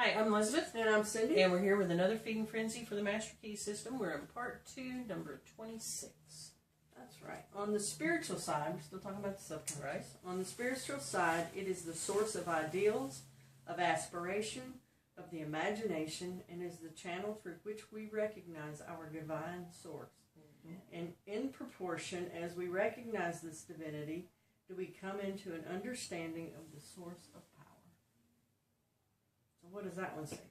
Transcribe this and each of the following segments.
Hi, I'm Elizabeth. And I'm Cindy. And we're here with another Feeding Frenzy for the Master Key System. We're in part 2, number 26. That's right. On the spiritual side, we're still talking about the subconscious. Right. On the spiritual side, it is the source of ideals, of aspiration, of the imagination, and is the channel through which we recognize our divine source. Mm-hmm. And in proportion as we recognize this divinity, do we come into an understanding of the source of power. So what does that one say to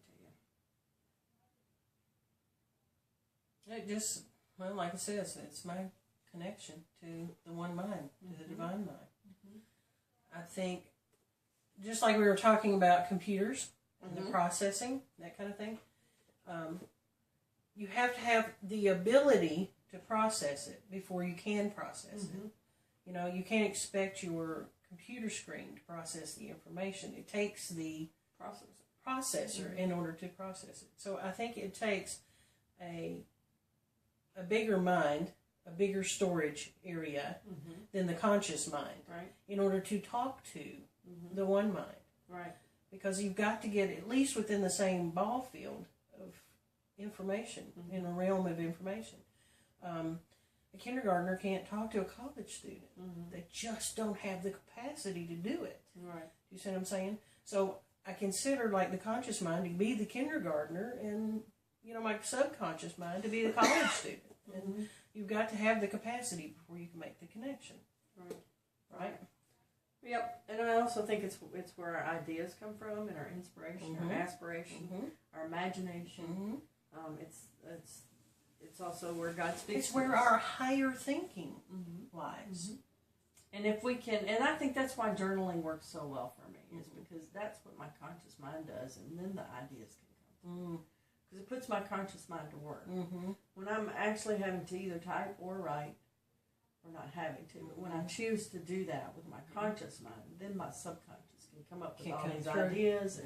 you? It just, well, like it says, it's my connection to the one mind, to the divine mind. Mm-hmm. I think, just like we were talking about computers and the processing, that kind of thing, you have to have the ability to process it before you can process it. You know, you can't expect your computer screen to process the information. It takes the processor in order to process it. So I think it takes a bigger mind, a bigger storage area than the conscious mind, in order to talk to the one mind. Right. Because you've got to get at least within the same ball field of information, in a realm of information. A kindergartner can't talk to a college student. They just don't have the capacity to do it. Right. You see what I'm saying? So I consider, like, the conscious mind to be the kindergartner, and, you know, my subconscious mind to be the college student. And you've got to have the capacity before you can make the connection. Right? Yep. And I also think it's where our ideas come from, and our inspiration, our aspiration, our imagination. It's also where God speaks. It's where our higher thinking lies. And if we can, and I think that's why journaling works so well for me, is because that's what my conscious mind does, and then the ideas can come. Because it puts my conscious mind to work. When I'm actually having to either type or write, or not having to, but when I choose to do that with my conscious mind, then my subconscious can come up with all these ideas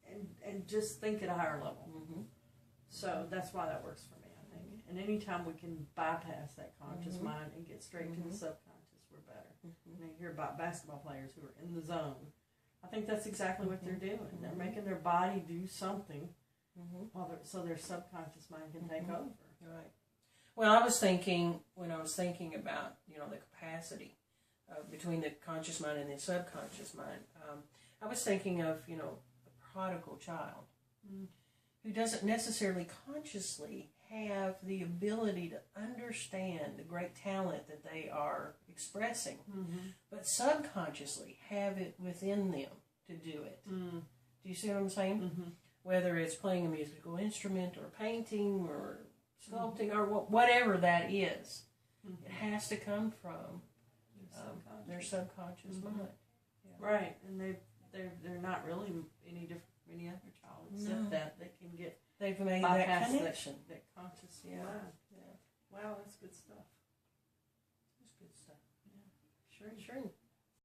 and just think at a higher level. So that's why that works for me, I think. And anytime we can bypass that conscious mind and get straight to the subconscious, we're better. You know, you hear about basketball players who are in the zone. I think that's exactly what they're doing. They're making their body do something so their subconscious mind can take over. Right. Well, I was thinking, when I was thinking about, you know, the capacity between the conscious mind and the subconscious mind, I was thinking of, you know, a prodigal child who doesn't necessarily consciously have the ability to understand the great talent that they are expressing, but subconsciously have it within them to do it. Do you see what I'm saying? Whether it's playing a musical instrument or painting or sculpting or whatever that is, it has to come from their subconscious mind. Right, and they're not really any different from any other child, except that they can get they've made that connection, that conscious mind. Wow, that's good stuff. It's good stuff. Sure.